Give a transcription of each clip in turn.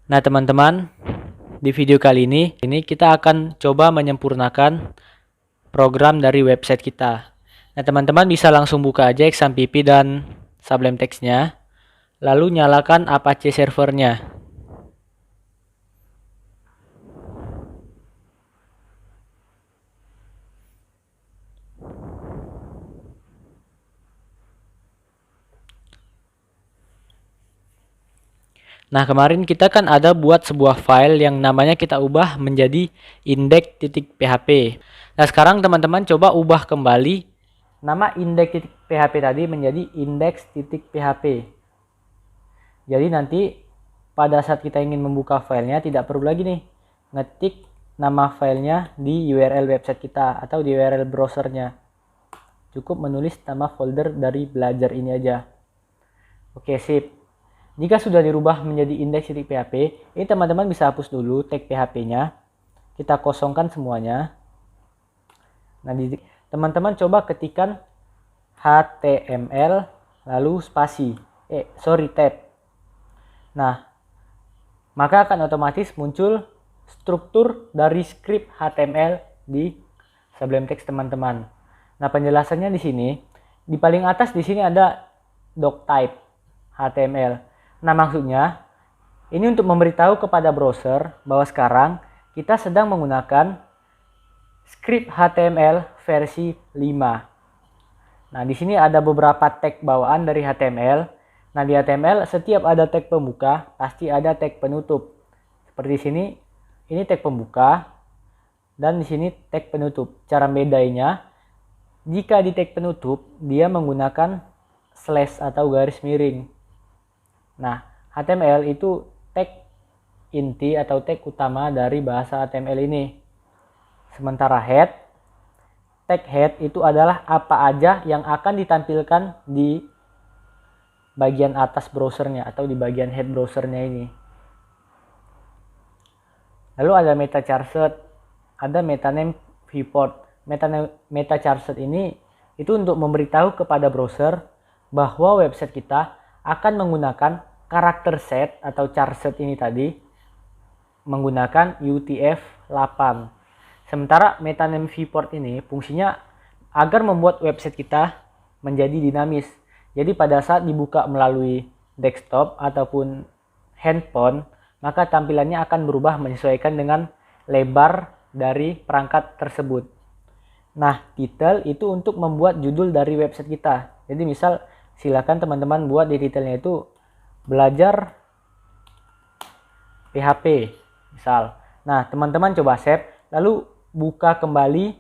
Nah, teman-teman, di video kali ini kita akan coba menyempurnakan program dari website kita. Nah, teman-teman bisa langsung buka aja XAMPP dan Sublime Text-nya, lalu nyalakan Apache servernya. Nah, kemarin kita kan ada buat sebuah file yang namanya kita ubah menjadi index.php. Nah, sekarang teman-teman coba ubah kembali nama index.php tadi menjadi index.php. Jadi nanti pada saat kita ingin membuka filenya tidak perlu lagi nih ngetik nama filenya di URL website kita atau di URL browsernya. Cukup menulis nama folder dari belajar ini aja. Oke, sip. Jika sudah dirubah menjadi index.php, ini teman-teman bisa hapus dulu tag php-nya. Kita kosongkan semuanya. Nah, teman-teman coba ketikkan HTML lalu spasi. Tab. Nah, maka akan otomatis muncul struktur dari script HTML di Sublime Text teman-teman. Nah, penjelasannya di sini, di paling atas di sini ada doctype HTML. Nah, maksudnya ini untuk memberitahu kepada browser bahwa sekarang kita sedang menggunakan script HTML versi 5. Nah, di sini ada beberapa tag bawaan dari HTML. Nah, di HTML setiap ada tag pembuka, pasti ada tag penutup. Seperti di sini, ini tag pembuka dan di sini tag penutup. Cara bedanya, jika di tag penutup, dia menggunakan slash atau garis miring. Nah, HTML itu tag inti atau tag utama dari bahasa HTML ini. Sementara tag head itu adalah apa aja yang akan ditampilkan di bagian atas browsernya atau di bagian head browsernya ini. Lalu ada meta charset, ada meta name viewport. Meta charset ini itu untuk memberitahu kepada browser bahwa website kita akan menggunakan karakter set atau charset ini tadi menggunakan UTF-8. Sementara meta name viewport ini fungsinya agar membuat website kita menjadi dinamis. Jadi pada saat dibuka melalui desktop ataupun handphone, maka tampilannya akan berubah menyesuaikan dengan lebar dari perangkat tersebut. Nah, title itu untuk membuat judul dari website kita. Jadi misal silakan teman-teman buat di detailnya itu belajar PHP misal. Nah, teman-teman coba save lalu buka kembali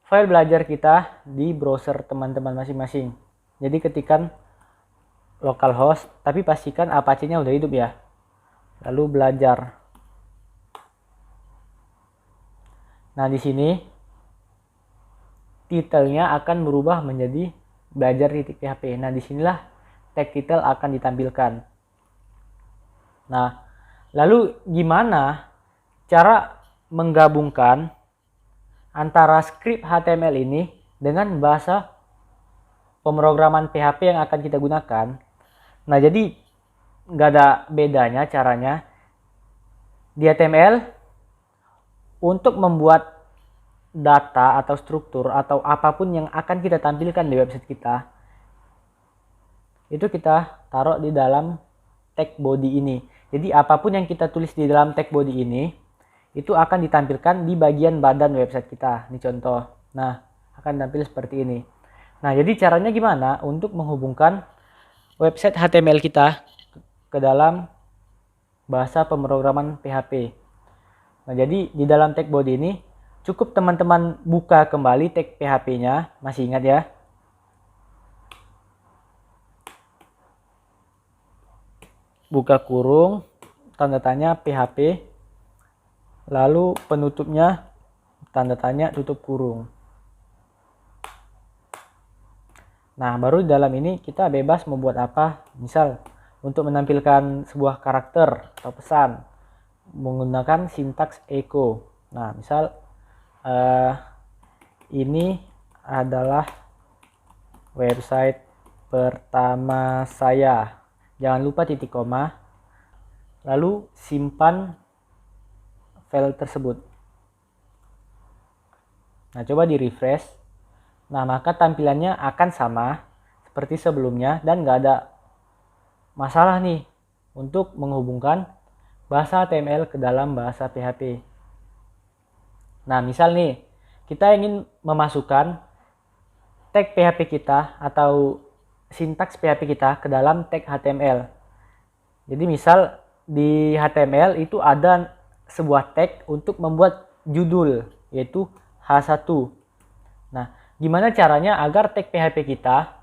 file belajar kita di browser teman-teman masing-masing. Jadi ketikkan localhost tapi pastikan Apache-nya udah hidup ya. Lalu belajar. Nah, di sini title-nya akan berubah menjadi belajar.php. Nah, disinilah tag title akan ditampilkan. Nah, lalu gimana cara menggabungkan antara script HTML ini dengan bahasa pemrograman PHP yang akan kita gunakan? Nah, jadi nggak ada bedanya caranya. Di HTML, untuk membuat data atau struktur atau apapun yang akan kita tampilkan di website kita, itu kita taruh di dalam tag body ini. Jadi apapun yang kita tulis di dalam tag body ini itu akan ditampilkan di bagian badan website kita. Ini contoh. Nah, akan tampil seperti ini. Nah, jadi caranya gimana untuk menghubungkan website HTML kita ke dalam bahasa pemrograman PHP. Nah, jadi di dalam tag body ini cukup teman-teman buka kembali tag PHP-nya, masih ingat ya? Buka kurung, tanda tanya PHP, lalu penutupnya tanda tanya tutup kurung. Nah, baru di dalam ini kita bebas membuat apa, misal untuk menampilkan sebuah karakter atau pesan menggunakan sintaks echo. Nah, misal ini adalah website pertama saya. Jangan lupa titik koma. lalu simpan file tersebut. Nah, coba di refresh. Nah, maka tampilannya akan sama seperti sebelumnya dan nggak ada masalah nih untuk menghubungkan bahasa HTML ke dalam bahasa PHP. Nah, misal nih, kita ingin memasukkan tag PHP kita atau sintaks PHP kita ke dalam tag HTML. Jadi misal di HTML itu ada sebuah tag untuk membuat judul, yaitu H1. Nah, gimana caranya agar tag PHP kita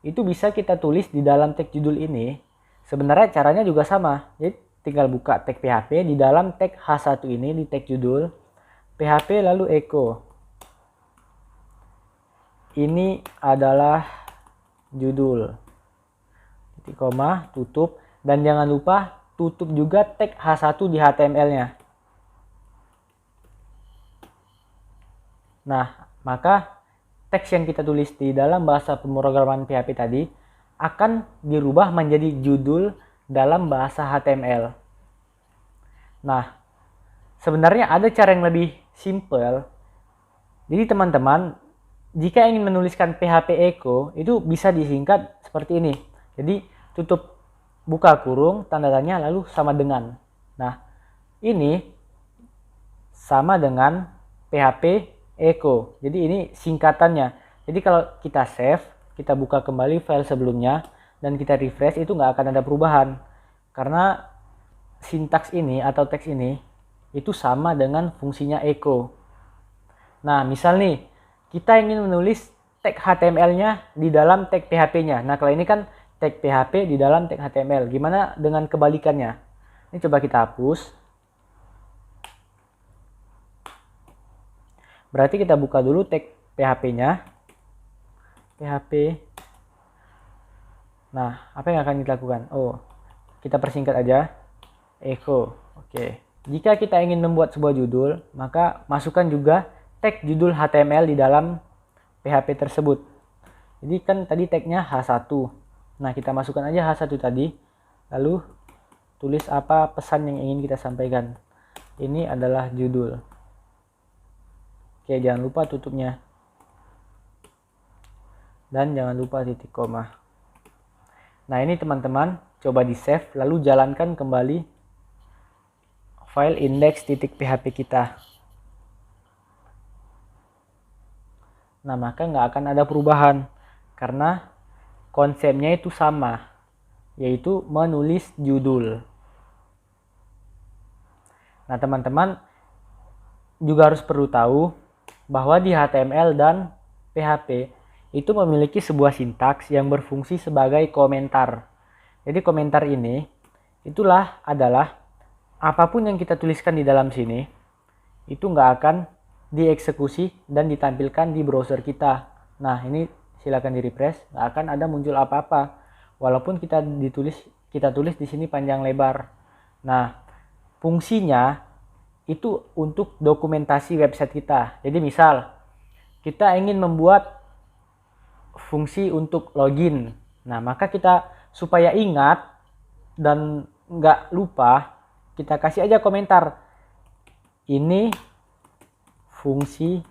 itu bisa kita tulis di dalam tag judul ini? Sebenarnya caranya juga sama. Jadi tinggal buka tag PHP di dalam tag H1 ini di tag judul PHP lalu echo. Ini adalah judul. Titik koma, tutup, dan jangan lupa tutup juga tag H1 di HTML-nya. Nah, maka teks yang kita tulis di dalam bahasa pemrograman PHP tadi akan dirubah menjadi judul dalam bahasa HTML. Nah, sebenarnya ada cara yang lebih simple. Jadi teman-teman, jika ingin menuliskan PHP echo, itu bisa disingkat seperti ini. Jadi tutup, buka kurung, tanda tanya, lalu sama dengan. Nah, ini sama dengan PHP echo. Jadi ini singkatannya. Jadi kalau kita save, kita buka kembali file sebelumnya, dan kita refresh, itu nggak akan ada perubahan. Karena sintaks ini atau teks ini, itu sama dengan fungsinya echo. Nah, misal nih, kita ingin menulis tag HTML-nya di dalam tag PHP-nya. Nah, kalau ini kan tag PHP di dalam tag HTML. Gimana dengan kebalikannya? Ini coba kita hapus. Berarti kita buka dulu tag PHP-nya. PHP. Nah, apa yang akan kita lakukan? Oh, kita persingkat aja. Echo. Oke. Jika kita ingin membuat sebuah judul, maka masukkan juga tag judul HTML di dalam PHP tersebut. Jadi kan tadi tagnya H1. Nah, kita masukkan aja H1 tadi. Lalu tulis apa pesan yang ingin kita sampaikan. Ini adalah judul. Oke, jangan lupa tutupnya. Dan jangan lupa titik koma. Nah, ini teman-teman, coba di save lalu jalankan kembali file index.php kita. Nah, maka nggak akan ada perubahan karena konsepnya itu sama, yaitu menulis judul. Nah, teman-teman juga harus perlu tahu bahwa di HTML dan PHP itu memiliki sebuah sintaks yang berfungsi sebagai komentar. Jadi komentar ini adalah apapun yang kita tuliskan di dalam sini itu nggak akan dieksekusi dan ditampilkan di browser kita. Nah, ini silakan di refresh, nggak akan ada muncul apa-apa walaupun kita tulis di sini panjang lebar. Nah, fungsinya itu untuk dokumentasi website kita. Jadi misal kita ingin membuat fungsi untuk login. Nah, maka kita supaya ingat dan nggak lupa, kita kasih aja komentar. Ini fungsi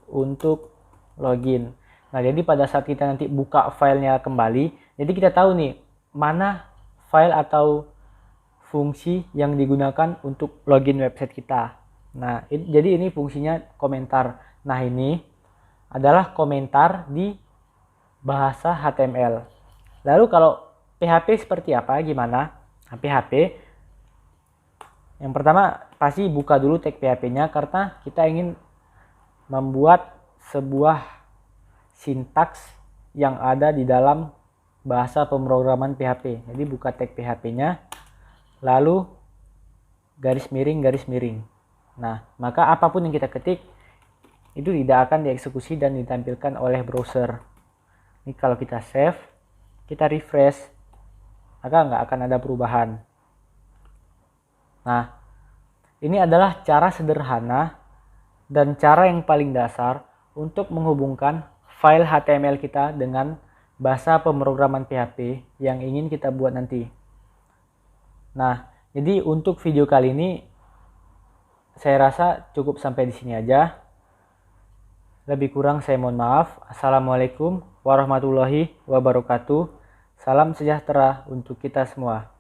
untuk login. Nah, jadi pada saat kita nanti buka filenya kembali, jadi kita tahu nih mana file atau fungsi yang digunakan untuk login website kita. Nah, jadi ini fungsinya komentar. Nah, ini adalah komentar di bahasa HTML. Lalu kalau PHP seperti apa? Gimana? Nah, PHP yang pertama pasti buka dulu tag PHP-nya karena kita ingin membuat sebuah sintaks yang ada di dalam bahasa pemrograman PHP. Jadi buka tag PHP-nya, lalu garis miring. Nah, maka apapun yang kita ketik itu tidak akan dieksekusi dan ditampilkan oleh browser. Ini kalau kita save, kita refresh, maka nggak akan ada perubahan. Nah, ini adalah cara sederhana dan cara yang paling dasar untuk menghubungkan file HTML kita dengan bahasa pemrograman PHP yang ingin kita buat nanti. Nah, Jadi untuk video kali ini saya rasa cukup sampai di sini aja. Lebih kurang saya mohon maaf. Assalamualaikum warahmatullahi wabarakatuh. Salam sejahtera untuk kita semua.